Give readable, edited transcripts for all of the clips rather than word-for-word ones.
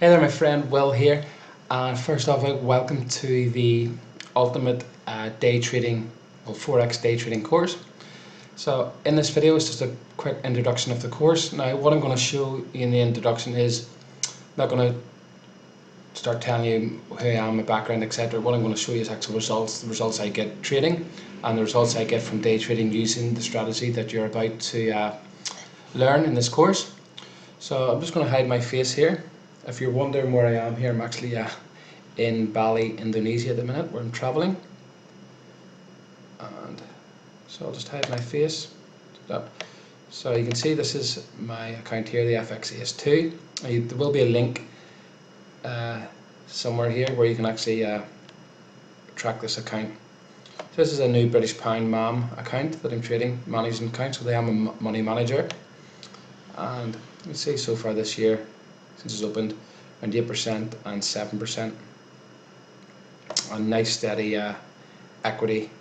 Hey there, my friend Will here. First off, welcome to the ultimate day trading, well, Forex day trading course. So in this video, it's just a quick introduction of the course. Now, what I'm going to show you in the introduction is, I'm not going to start telling you who I am, my background, etc. What I'm going to show you is actual results, the results I get trading, and the results I get from day trading using the strategy that you're about to learn in this course. So I'm just going to hide my face here. If you're wondering where I am here, I'm actually in Bali, Indonesia at the minute, where I'm travelling. And so I'll just hide my face. So you can see this is my account here, the FXAS2. There will be a link somewhere here where you can actually track this account. So this is a new British Pound MAM account that I'm trading, managing account, so I am a money manager. And you can see so far this year, since it's opened, around 8% and 7%. A nice steady equity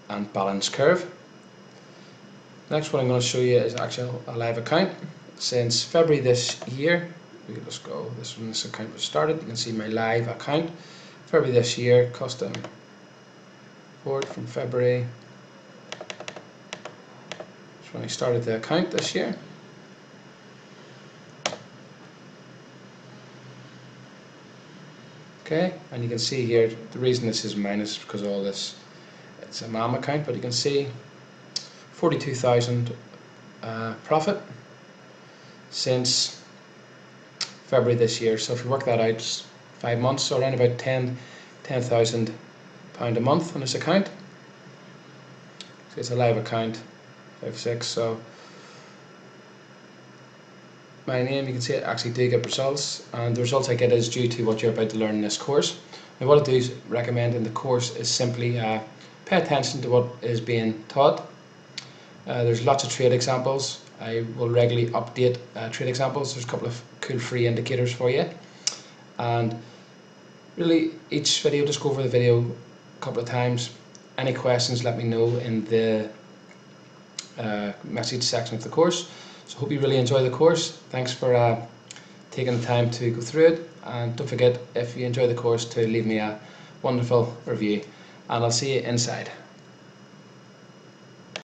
and balance curve. Next, what I'm going to show you is actually a live account. Since February this year, we can just go, this when this account was started, you can see my live account. February this year, custom forward from February. That's when I started the account this year. Okay, and you can see here, the reason this is minus is because of all this, it's a MAM account, but you can see 42,000 profit since February this year. So if you work that out, it's 5 months, so around about 10,000 pound a month on this account. So it's a live account, 5-6. So my name, you can see I actually do get results, and the results I get is due to what you're about to learn in this course. And what I do is recommend in the course is simply pay attention to what is being taught. There's lots of trade examples. I will regularly update trade examples. There's a couple of cool free indicators for you, and really each video, just go over the video a couple of times. Any questions, let me know in the message section of the course. So hope you really enjoy the course. Thanks for taking the time to go through it, and don't forget, if you enjoy the course, to leave me a wonderful review, and I'll see you inside.